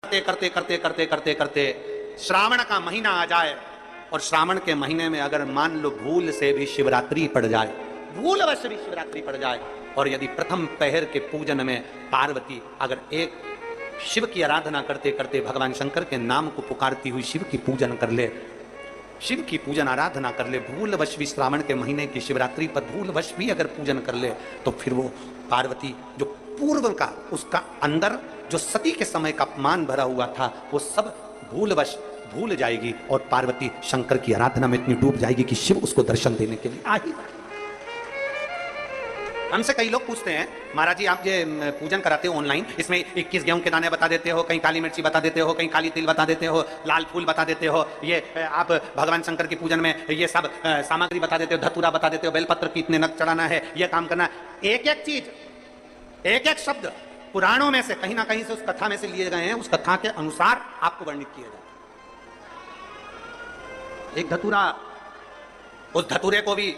करते करते करते करते करते करते श्रावण का महीना आ जाए और श्रावण के महीने में अगर मान लो भूल से भी शिवरात्रि पड़ जाए, भूलवश भी शिवरात्रि पड़ जाए, और यदि प्रथम पहर के पूजन में पार्वती अगर एक शिव की आराधना करते करते भगवान शंकर के नाम को पुकारती हुई शिव की पूजन कर ले, शिव की पूजन आराधना कर ले, भूलवश भी श्रावण के महीने की शिवरात्रि पर भूलवश भी अगर पूजन कर ले, तो फिर वो पार्वती जो पूर्व का उसका अंदर जो सती के समय का अपमान भरा हुआ था वो सब भूलवश भूल जाएगी और पार्वती शंकर की आराधना में इतनी डूब जाएगी कि शिव उसको दर्शन देने के लिए आ ही। हमसे कई लोग पूछते हैं, महाराज जी आप ये पूजन कराते हो ऑनलाइन, इसमें 21 गेहूं के दाने बता देते हो, कहीं काली मिर्ची बता देते हो, कहीं काली तिल बता देते हो, लाल फूल बता देते हो, ये आप भगवान शंकर की पूजन में ये सब सामग्री बता देते हो, धतूरा बता देते हो, बेलपत्र की इतने नग चढ़ाना है, ये काम करना है। एक एक चीज, एक एक शब्द पुराणों में से कहीं ना कहीं से उस कथा में से लिए गए हैं, उस कथा के अनुसार आपको वर्णित किया जाए। एक धतूरा, उस धतूरे को भी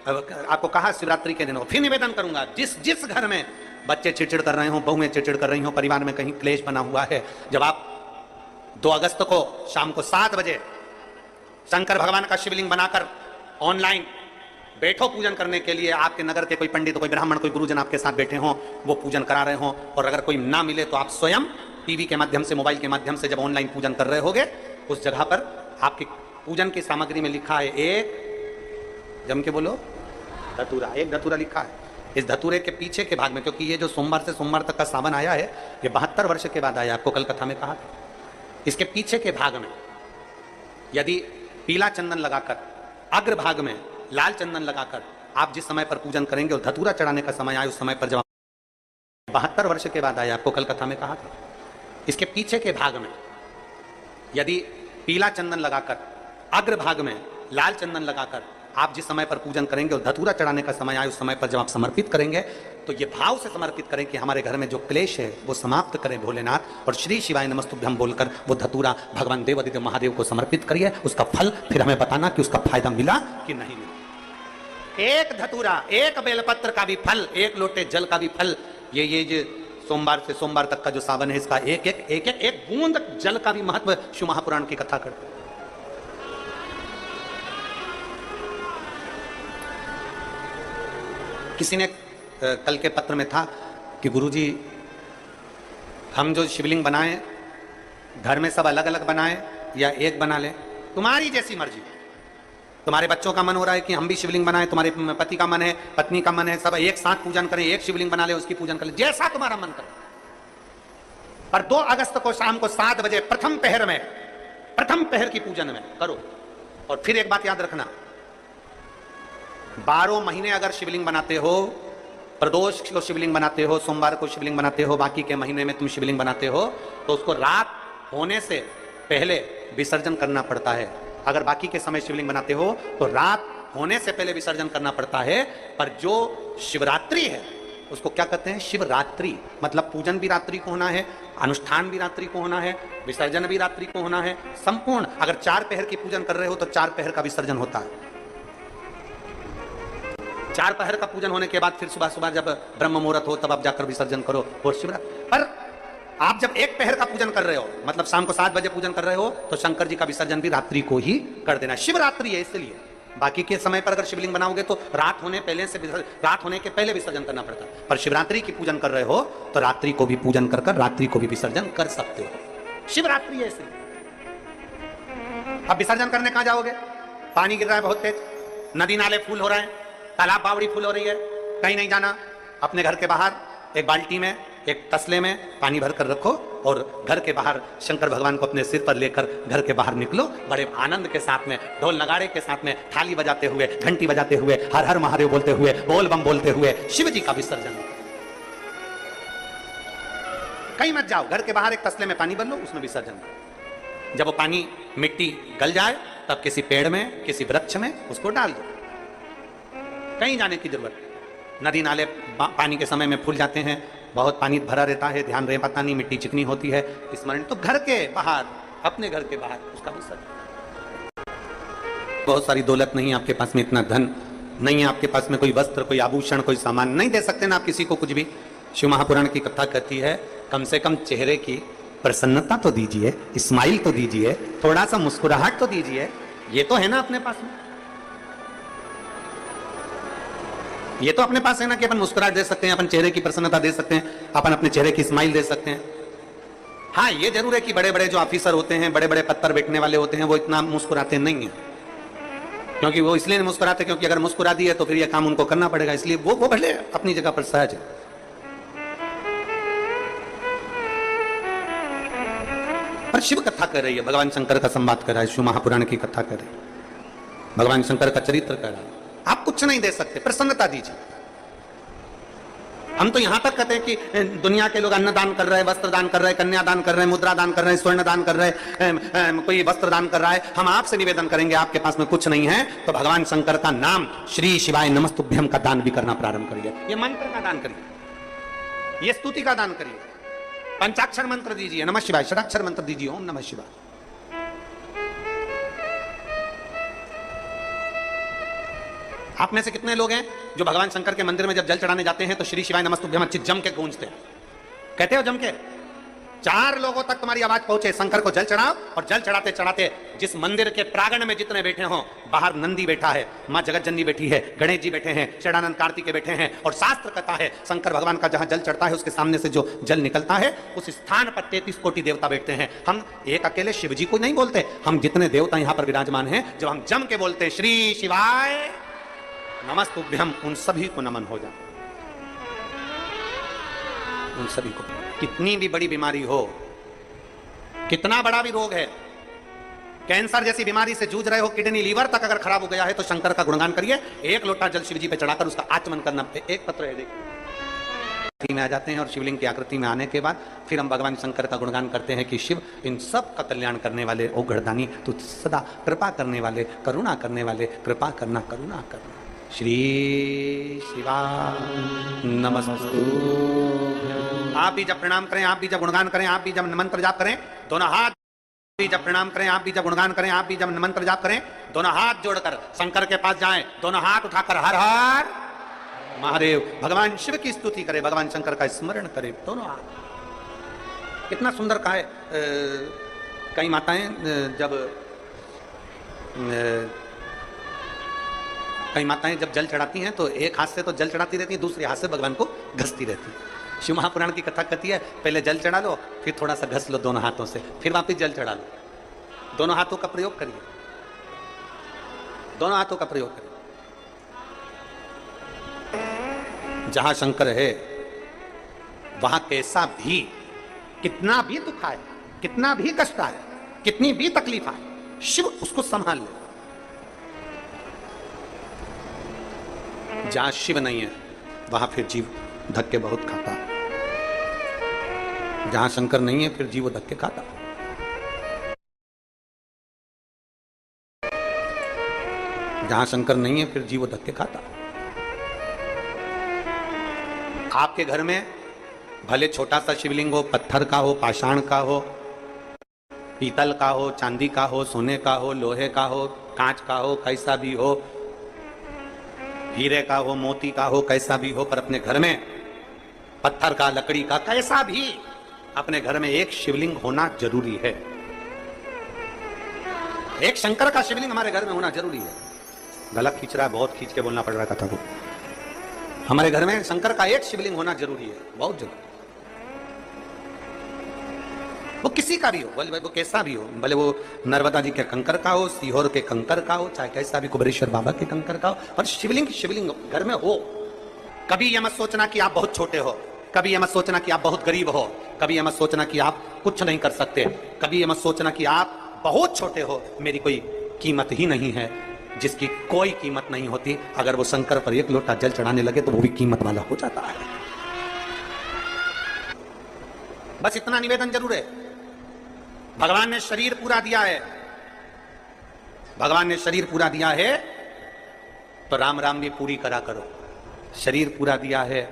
आपको कहा शिवरात्रि के दिन हो। फिर निवेदन करूंगा, जिस जिस घर में बच्चे चिड़चिड़ कर रहे हो, बहुएं चिड़चिड़ कर रही हो, परिवार में कहीं क्लेश बना हुआ है, जब आप 2 अगस्त को शाम को 7 बजे शंकर भगवान का शिवलिंग बनाकर ऑनलाइन बैठो पूजन करने के लिए, आपके नगर के कोई पंडित, कोई ब्राह्मण, कोई गुरुजन आपके साथ बैठे हों, वो पूजन करा रहे हों, और अगर कोई ना मिले तो आप स्वयं टीवी के माध्यम से, मोबाइल के माध्यम से जब ऑनलाइन पूजन कर रहे होगे, उस जगह पर आपकी पूजन की सामग्री में लिखा है एक, जम के बोलो, धतूरा, एक धतूरा लिखा है। इस धतूरे के पीछे के भाग में, क्योंकि ये जो सोमवार से सोमवार तक का सावन आया है, ये 72 वर्ष के बाद आया, आपको कल कथा में कहा था। इसके पीछे के भाग में यदि पीला चंदन लगाकर, अग्र भाग में लाल चंदन लगाकर आप जिस समय पर पूजन करेंगे और धतूरा चढ़ाने का समय आए, उस समय पर जब 72 वर्ष के बाद आया, आपको कल कथा में कहा था। इसके पीछे के भाग में यदि पीला चंदन लगाकर, अग्र भाग में लाल चंदन लगाकर आप जिस समय पर पूजन करेंगे और धतूरा चढ़ाने का समय आए, उस समय पर जब आप समर्पित करेंगे, तो ये भाव से समर्पित करें कि हमारे घर में जो क्लेश है वो समाप्त करें भोलेनाथ, और श्री शिवाय नमस्तुभ्यं बोलकर वो धतूरा भगवान देवादिदेव महादेव को समर्पित करिए। उसका फल फिर हमें बताना कि उसका फायदा मिला कि नहीं मिला। एक धतूरा, एक बेलपत्र का भी फल, एक लोटे जल का भी फल, ये जो सोमवार से सोमवार तक का जो सावन है, इसका एक एक एक एक, एक बूंद जल का भी महत्व शिव महापुराण की कथा करते हैं। किसी ने कल के पत्र में था कि गुरुजी हम जो शिवलिंग बनाएं, घर में सब अलग अलग बनाएं या एक बना लें, तुम्हारी जैसी मर्जी। तुम्हारे बच्चों का मन हो रहा है कि हम भी शिवलिंग बनाएं, तुम्हारे पति का मन है, पत्नी का मन है, सब एक साथ पूजन करें, एक शिवलिंग बना ले, उसकी पूजन करें, जैसा तुम्हारा मन करे। पर 2 अगस्त को शाम को 7 बजे प्रथम पहर में, प्रथम पहर की पूजन में करो। और फिर एक बात याद रखना, 12 महीने अगर शिवलिंग बनाते हो, प्रदोष को शिवलिंग बनाते हो, सोमवार को शिवलिंग बनाते हो, बाकी के महीने में तुम शिवलिंग बनाते हो, तो उसको रात होने से पहले विसर्जन करना पड़ता है। अगर बाकी के समय शिवलिंग बनाते हो तो रात होने से पहले विसर्जन करना पड़ता है। पर जो शिवरात्रि है उसको क्या कहते हैं? शिवरात्रि। मतलब पूजन भी रात्रि को होना है, अनुष्ठान भी रात्रि को होना है, विसर्जन भी रात्रि को होना है, संपूर्ण। अगर 4 पहर की पूजन कर रहे हो तो 4 पहर का विसर्जन होता है। 4 पहर का पूजन होने के बाद फिर सुबह सुबह जब ब्रह्म मुहूर्त हो तब आप जाकर विसर्जन करो। और शिवरात्रि पर आप जब 1 पहर का पूजन कर रहे हो, मतलब शाम को 7 बजे पूजन कर रहे हो, तो शंकर जी का विसर्जन भी रात्रि को ही कर देना। शिवरात्रि है इसलिए। बाकी के समय पर अगर शिवलिंग बनाओगे तो रात होने के पहले विसर्जन करना पड़ता है। पर शिवरात्रि की पूजन कर रहे हो तो रात्रि को भी पूजन कर रात्रि को भी विसर्जन कर सकते हो। शिवरात्रि है इसलिए। अब विसर्जन करने कहां जाओगे? पानी गिर रहा है बहुत तेज, नदी नाले फूल हो रहे हैं, तालाब बावड़ी फूल हो रही है, कहीं नहीं जाना। अपने घर के बाहर एक बाल्टी में, एक तसले में पानी भर कर रखो और घर के बाहर शंकर भगवान को अपने सिर पर लेकर घर के बाहर निकलो, बड़े आनंद के साथ में, ढोल नगाड़े के साथ में, थाली बजाते हुए, घंटी बजाते हुए, हर हर महादेव बोलते हुए, बोल बम बोलते हुए शिव जी का विसर्जन। कहीं मत जाओ, घर के बाहर एक तसले में पानी भर लो, उसमें विसर्जन करो। जब वो पानी मिट्टी गल जाए तब किसी पेड़ में, किसी वृक्ष में उसको डाल दो। कहीं जाने की जरूरत। नदी नाले पानी के समय में फूल जाते हैं, बहुत पानी भरा रहता है, ध्यान रहे पता नहीं, मिट्टी चिकनी होती है, स्मरण। तो घर के बाहर, अपने घर के बाहर उसका विसर्जन। बहुत सारी दौलत नहीं है आपके पास में, इतना धन नहीं है आपके पास में, कोई वस्त्र, कोई आभूषण, कोई सामान नहीं दे सकते ना आप किसी को कुछ भी। शिव महापुराण की कथा कहती है कम से कम चेहरे की प्रसन्नता तो दीजिए, स्माइल तो दीजिए, थोड़ा सा मुस्कुराहट तो दीजिए। ये तो है ना अपने पास में, ये तो अपने पास है ना कि अपन मुस्कुराहट दे सकते हैं, अपन चेहरे की प्रसन्नता दे सकते हैं, अपन अपने चेहरे की स्माइल दे सकते हैं। हाँ, ये जरूर है कि बड़े बड़े जो ऑफिसर होते हैं, बड़े बड़े पत्थर बैठने वाले होते हैं, वो इतना मुस्कुराते नहीं है। क्योंकि वो इसलिए नहीं मुस्कुराते क्योंकि अगर मुस्कुरा दिए तो फिर ये काम उनको करना पड़ेगा, इसलिए वो भले अपनी जगह पर सहज है। पर शिव कथा कर रही है, भगवान शंकर का संवाद कर रहा है, शिव महापुराण की कथा कर रही है, भगवान शंकर का चरित्र कर रहा है। आप कुछ नहीं दे सकते, प्रसन्नता दीजिए। हम तो यहां तक कहते हैं कि दुनिया के लोग अन्न दान कर रहे हैं, वस्त्र दान कर रहे हैं, कन्या दान कर रहे हैं, मुद्रा दान कर रहे हैं, स्वर्ण दान कर रहे हैं, कोई वस्त्र दान कर रहा है। हम आपसे निवेदन करेंगे, आपके पास में कुछ नहीं है तो भगवान शंकर का नाम श्री शिवाय नमस्तुभ्यम का दान भी करना प्रारंभ करिए। ये मंत्र का दान करिए, ये स्तुति का दान करिए, पंचाक्षर मंत्र दीजिए नमः शिवाय, षडाक्षर मंत्र दीजिए ओम नमः शिवाय। आप में से कितने लोग हैं जो भगवान शंकर के मंदिर में जब जल चढ़ाने जाते हैं तो श्री शिवाय नमस्तुभ्यम अच्छी जम के गूंजते हैं? कहते हो जम के? 4 लोगों तक तुम्हारी आवाज पहुंचे, शंकर को जल चढ़ाओ। और जल चढ़ाते चढ़ाते जिस मंदिर के प्रांगण में जितने बैठे हो, बाहर नंदी बैठा है, मां जगतजननी बैठी है, गणेश जी बैठे हैं, षडानंद कार्तिकेय बैठे हैं, और शास्त्र कहता है शंकर भगवान का जहां जल चढ़ता है उसके सामने से जो जल निकलता है उस स्थान पर 33 कोटि देवता बैठते हैं। हम एक अकेले शिव जी को नहीं बोलते, हम जितने देवता यहां पर विराजमान हैं, जब हम जम के बोलते हैं श्री शिवाय नमस्तुभ्यम, उन सभी को नमन हो जाए, उन सभी को। कितनी भी बड़ी बीमारी हो, कितना बड़ा भी रोग है, कैंसर जैसी बीमारी से जूझ रहे हो, किडनी लीवर तक अगर खराब हो गया है तो शंकर का गुणगान करिए। 1 लोटा जल शिव जी पे चढ़ाकर उसका आचमन करना। एक पत्र है देखिए में आ जाते हैं, और शिवलिंग की आकृति में आने के बाद फिर हम भगवान शंकर का गुणगान करते हैं कि शिव इन सब का कल्याण करने वाले, ओ गढ़दानी तू सदा कृपा करने वाले, करुणा करने वाले, कृपा करना, करुणा करना। श्री शिवाय नमस्तुभ्यम। आप भी जब प्रणाम करें, आप भी जब गुणगान करें, आप भी जब मंत्र जाप करें, दोनों हाथ भी जब प्रणाम करें, आप भी जब गुणगान करें, आप भी जब मंत्र जाप करें, दोनों हाथ जोड़कर शंकर के पास जाएं, दोनों हाथ उठाकर हर हर महादेव भगवान शिव की स्तुति करें, भगवान शंकर का स्मरण करें, दोनों हाथ। कितना सुंदर कहा है। कई माताएं जब जल चढ़ाती हैं तो एक हाथ से तो जल चढ़ाती रहती है, दूसरे हाथ से भगवान को घसती रहती है। शिव महापुराण की कथा कहती है पहले जल चढ़ा लो, फिर थोड़ा सा घस लो दोनों हाथों से, फिर वापस जल चढ़ा लो। दोनों हाथों का प्रयोग करिए, दोनों हाथों का प्रयोग करिए। जहां शंकर है वहां कैसा भी, कितना भी दुख आए, कितना भी कष्ट आए, कितनी भी तकलीफ आए, शिव उसको संभाल ले। जहां शिव नहीं है वहां फिर जीव धक्के बहुत खाता है। जहां शंकर नहीं है फिर जीव धक्के खाता। जहां शंकर नहीं है फिर जीव धक्के खाता। आपके घर में भले छोटा सा शिवलिंग हो, पत्थर का हो, पाषाण का हो, पीतल का हो, चांदी का हो, सोने का हो, लोहे का हो, कांच का हो, कैसा भी हो, हीरे का हो, मोती का हो, कैसा भी हो, पर अपने घर में पत्थर का, लकड़ी का, कैसा भी अपने घर में एक शिवलिंग होना जरूरी है। एक शंकर का शिवलिंग हमारे घर में होना जरूरी है। गला खींच रहा है, बहुत खींच के बोलना पड़ रहा है कथा को। हमारे घर में शंकर का एक शिवलिंग होना जरूरी है, बहुत जरूरी। वो किसी का भी हो, भले वो कैसा भी हो, भले वो नर्मदा जी के कंकर का हो, सीहोर के कंकर का हो, चाहे कैसा भी कुबेरेश्वर बाबा के कंकर का हो, पर शिवलिंग शिवलिंग घर में हो। कभी ये मत सोचना कि आप बहुत छोटे हो, कभी ये मत सोचना कि आप बहुत गरीब हो, कभी ये मत सोचना कि आप कुछ नहीं कर सकते, कभी ये मत सोचना कि आप बहुत छोटे हो, मेरी कोई कीमत ही नहीं है। जिसकी कोई कीमत नहीं होती, अगर वो शंकर पर 1 लोटा जल चढ़ाने लगे तो वो भी कीमत वाला हो जाता है। बस इतना निवेदन जरूर है। भगवान ने शरीर पूरा दिया है, भगवान ने शरीर पूरा दिया है तो राम राम भी पूरी करा करो। शरीर पूरा दिया है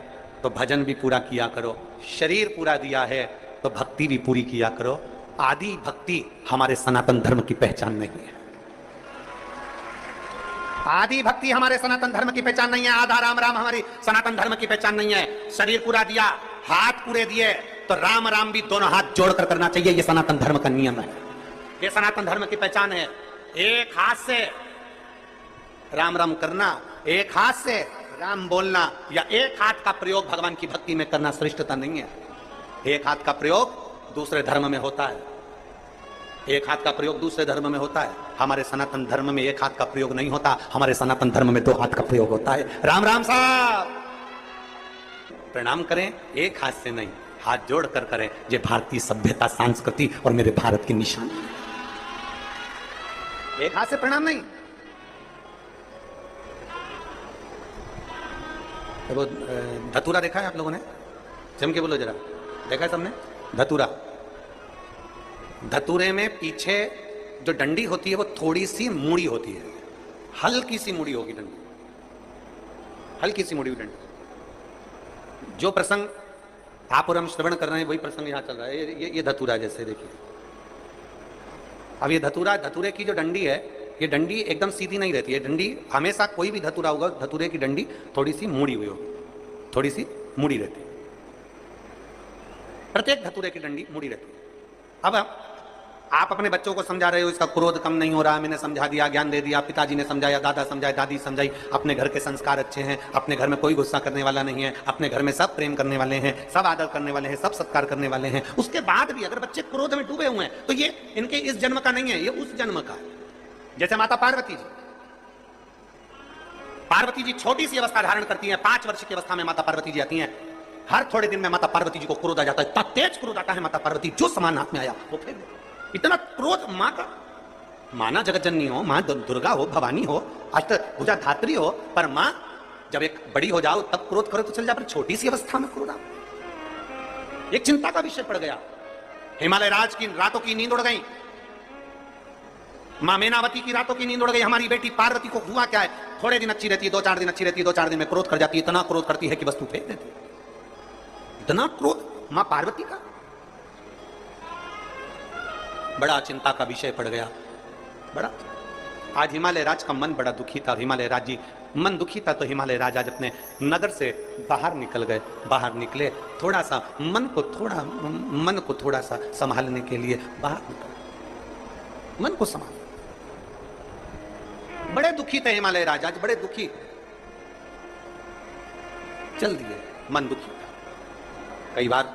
तो भजन भी पूरा किया करो। शरीर पूरा दिया है तो भक्ति भी पूरी किया करो। आदि भक्ति हमारे सनातन धर्म की पहचान नहीं है। आदि भक्ति हमारे सनातन धर्म की पहचान नहीं है। आधा राम राम हमारी सनातन धर्म की पहचान नहीं है। शरीर पूरा दिया, हाथ पूरे दिए, तो राम राम भी दोनों हाथ जोड़कर करना चाहिए। ये सनातन धर्म का नियम है, ये सनातन धर्म की पहचान है। एक हाथ से राम राम करना, एक हाथ से राम बोलना, या एक हाथ का प्रयोग भगवान की भक्ति में करना श्रेष्ठता नहीं है। एक हाथ का प्रयोग दूसरे धर्म में होता है, एक हाथ का प्रयोग दूसरे धर्म में होता है। हमारे सनातन धर्म में एक हाथ का प्रयोग नहीं होता, हमारे सनातन धर्म में 2 हाथ का प्रयोग होता है। राम राम साहब, प्रणाम करें एक हाथ से नहीं, हाथ जोड़कर करें। ये भारतीय सभ्यता, संस्कृति और मेरे भारत की निशानी है। एक हाथ से प्रणाम नहीं। तो वो धतूरा देखा है आप लोगों ने? जम के बोलो जरा, देखा है सबने? धतूरा, धतूरे में पीछे जो डंडी होती है वो थोड़ी सी मुड़ी होती है, हल्की सी मुड़ी होगी डंडी, हल्की सी मुड़ी हुई डंडी। जो प्रसंग आप और हम श्रवण कर रहे हैं वही प्रसंग यहां चल रहा है। ये धतूरा जैसे देखिए, अब ये धतूरा, धतूरे की जो डंडी है, ये डंडी एकदम सीधी नहीं रहती है। डंडी हमेशा, कोई भी धतूरा होगा, धतूरे की डंडी थोड़ी सी मुड़ी हुई होगी, थोड़ी सी मुड़ी रहती है। प्रत्येक धतूरे की डंडी मुड़ी रहती है। अब आप अपने बच्चों को समझा रहे हो, इसका क्रोध कम नहीं हो रहा, मैंने समझा दिया, ज्ञान दे दिया, पिताजी ने समझाया, दादा समझाए, दादी समझाई, अपने घर के संस्कार अच्छे हैं, अपने घर में कोई गुस्सा करने वाला नहीं है, अपने घर में सब प्रेम करने वाले हैं, सब आदर करने वाले हैं, सब सत्कार करने वाले हैं। उसके बाद भी अगर बच्चे क्रोध में डूबे हुए हैं तो ये इनके इस जन्म का नहीं है, ये उस जन्म का। जैसे माता पार्वती जी, पार्वती जी छोटी सी अवस्था धारण करती है, 5 वर्ष की अवस्था में माता पार्वती जी आती हैं। हर थोड़े दिन में माता पार्वती जी को क्रोध आ जाता है, इतना तेज क्रोध आता है माता पार्वती, जो सामान हाथ में आया वो फेंक दे। इतना क्रोध मां का। मां ना जगतजननी हो, मां दुर्गा हो, भवानी हो, अष्टभुजा धात्री हो, पर मां जब एक बड़ी हो जाओ तब क्रोध करो तो चल जा, पर छोटी सी अवस्था में क्रोध आओ, एक चिंता का विषय पड़ गया। हिमालय राज की रातों की नींद उड़ गई, मां मेनावती की रातों की नींद उड़ गई। हमारी बेटी पार्वती को हुआ क्या है, थोड़े दिन अच्छी रहती है, 2-4 दिन अच्छी रहती है, 2-4 दिन में क्रोध कर जाती है। इतना क्रोध करती है कि वस्तु फेंक देती है। इतना क्रोध मां पार्वती का, बड़ा चिंता का विषय पड़ गया। बड़ा आज हिमालय राज का मन बड़ा दुखी था। हिमालय राज जी मन दुखी था तो हिमालय राज आज अपने नगर से बाहर निकल गए। बाहर निकले, थोड़ा सा मन को थोड़ा सा संभालने के लिए बाहर निकले, मन को संभाल। बड़े दुखी थे हिमालय राज, आज बड़े दुखी चल दिए, मन दुखी था। कई बार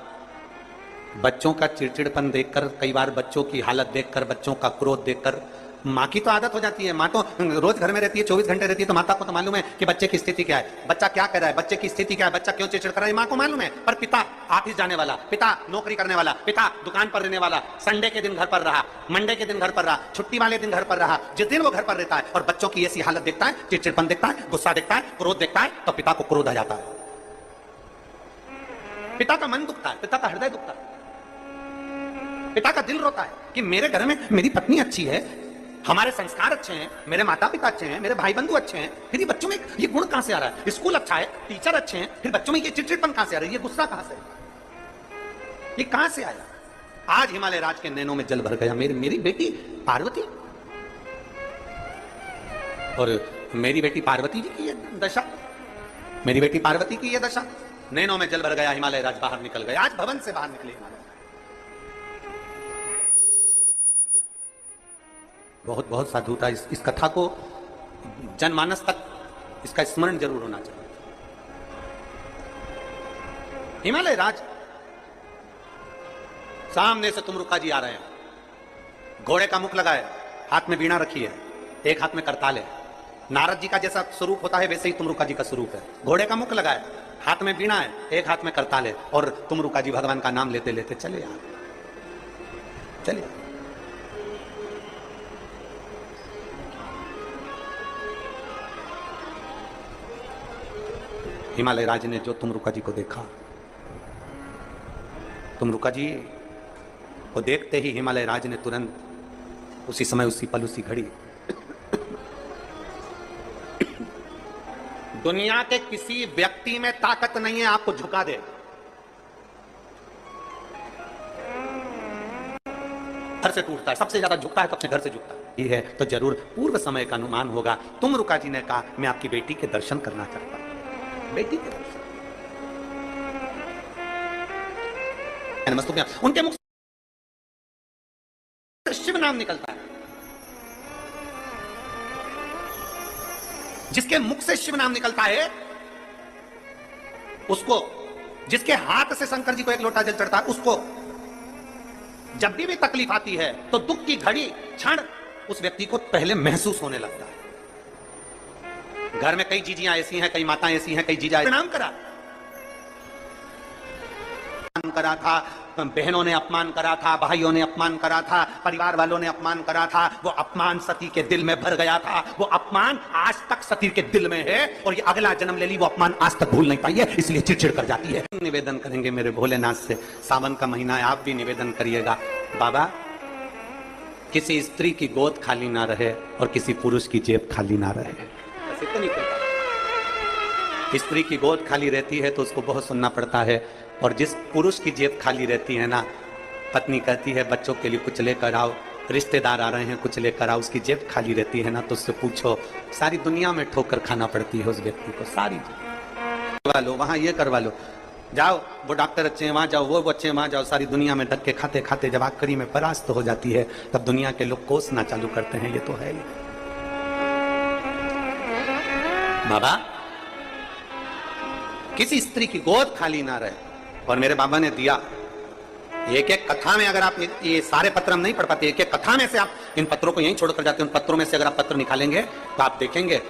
बच्चों का चिड़चिड़पन देखकर, कई बार बच्चों की हालत देखकर, बच्चों का क्रोध देखकर, माँ की तो आदत हो जाती है। माँ तो रोज घर में रहती है, 24 घंटे रहती है, तो माता को तो मालूम है कि बच्चे की स्थिति क्या है, बच्चा क्या कर रहा है, बच्चे की स्थिति क्या है, बच्चा क्यों चिड़चिड़ कर रहा है, माँ को मालूम है। पर पिता ऑफिस जाने वाला, पिता नौकरी करने वाला, पिता दुकान पर रहने वाला, संडे के दिन घर पर रहा, मंडे के दिन घर पर रहा, छुट्टी वाले दिन घर पर रहा, जिस दिन वो घर पर रहता है और बच्चों की ऐसी हालत देखता है, चिड़चिड़पन देखता है, गुस्सा देखता है, क्रोध देखता है, तो पिता को क्रोध आ जाता है। पिता का मन दुखता है, पिता का हृदय दुखता है, पिता का दिल रोता है कि मेरे घर में मेरी पत्नी अच्छी है, हमारे संस्कार अच्छे हैं, मेरे माता पिता अच्छे हैं, मेरे भाई बंधु अच्छे हैं, फिर ये बच्चों में ये गुण कहां से आ रहा है? स्कूल अच्छा है, टीचर अच्छे हैं, फिर बच्चों में ये चिड़चिड़पन कहां से आ रहा है? ये गुस्सा कहां से, ये कहां से आया? आज हिमालय राज के नैनों में जल भर गया। मेरी बेटी पार्वती, और मेरी बेटी पार्वती जी की ये दशा, मेरी बेटी पार्वती की ये दशा, नैनों में जल भर गया। हिमालय राज बाहर निकल गया, आज भवन से बाहर निकले हिमालय। बहुत बहुत साधुता। इस कथा को जनमानस तक इसका स्मरण जरूर होना चाहिए। हिमालय राज, सामने से तुमरुका जी आ रहे हैं, घोड़े का मुख लगा है, हाथ में वीणा रखी है, एक हाथ में करताल है। नारद जी का जैसा स्वरूप होता है वैसे ही तुमरुका जी का स्वरूप है। घोड़े का मुख लगा है, हाथ में वीणा है, एक हाथ में करताल है, और तुमरुका जी भगवान का नाम लेते लेते चले आ, चले आ। हिमालय राज ने जो तुमरुका जी को देखा, तुमरुका जी को देखते ही हिमालय राज ने तुरंत उसी समय, उसी पल, उसी घड़ी दुनिया के किसी व्यक्ति में ताकत नहीं है आपको झुका दे। घर से टूटता है, सबसे ज्यादा झुकता है तो अपने घर से झुकता है। ये है तो जरूर पूर्व समय का अनुमान होगा। तुमरुका जी ने कहा मैं आपकी बेटी के दर्शन करना चाहता हूं। बेटी के दर्शन नमस्तुभ्यं, उनके मुख से शिव नाम निकलता है। जिसके मुख से शिव नाम निकलता है उसको, जिसके हाथ से शंकर जी को एक लोटा जल चढ़ता है उसको जब भी तकलीफ आती है तो दुख की घड़ी क्षण उस व्यक्ति को पहले महसूस होने लगता है। घर में कई जीजियां ऐसी हैं, कई माताएं ऐसी हैं, कई जीजा प्रणाम करा था, बहनों ने अपमान करा था, भाइयों ने अपमान करा था, परिवार वालों ने अपमान करा था, वो अपमान सती के दिल में भर गया था, वो अपमान आज तक सती के दिल में है और ये अगला जन्म ले ली वो अपमान आज तक भूल नहीं पाई है, इसलिए चिड़चिड़ कर जाती है। निवेदन करेंगे मेरे भोलेनाथ से, सावन का महीना है, आप भी निवेदन करिएगा, बाबा किसी स्त्री की गोद खाली ना रहे और किसी पुरुष की जेब खाली ना रहे। बस इतनी कहता, स्त्री की गोद खाली रहती है तो उसको बहुत सुनना पड़ता है, और जिस पुरुष की जेब खाली रहती है ना, पत्नी कहती है बच्चों के लिए कुछ लेकर आओ, रिश्तेदार आ रहे हैं कुछ लेकर आओ, उसकी जेब खाली रहती है ना, तो उससे पूछो सारी दुनिया में ठोकर खाना पड़ती है उस व्यक्ति को, सारी करवा लो, वहां ये करवा लो, जाओ वो डॉक्टर अच्छे हैं वहां जाओ, वो अच्छे हैं वहां जाओ, सारी दुनिया में धक्के खाते खाते जब आखिरी में परास्त हो जाती है तब दुनिया के लोग कोसना चालू करते हैं, ये तो है ही। बाबा किसी स्त्री की गोद खाली ना रहे, और मेरे बाबा ने दिया। एक एक कथा में, अगर आप ये सारे पत्र हम नहीं पढ़ पाते, एक एक कथा में से आप इन पत्रों को यहीं छोड़कर जाते हैं, उन पत्रों में से अगर आप पत्र निकालेंगे तो आप देखेंगे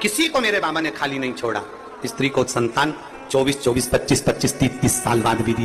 किसी को मेरे बाबा ने खाली नहीं छोड़ा। स्त्री को संतान 24 25 25 30 30 साल बाद भी दिया।